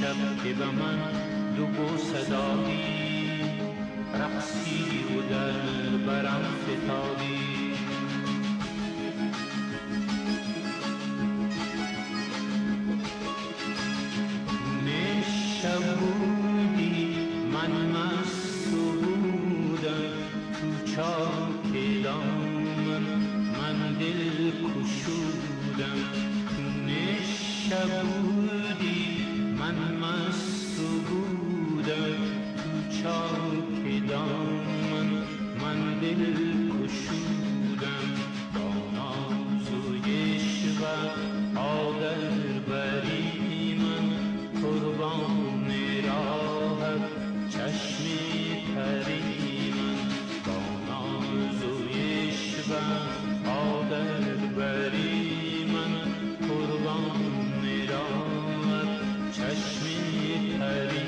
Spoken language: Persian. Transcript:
شب که به من دو بوسه دادی، رقصی و در برم فتادی. نشب بودی من مست بودم، تو چاک دامن من دل کشودم. نشب بودی من مست بودم، تو چاک دامن من دل کشودم. با ناز و عشق آدر بری من قربان راهت چشم تری من. با ناز و عشق آدر بری من قربان راهت چشم تری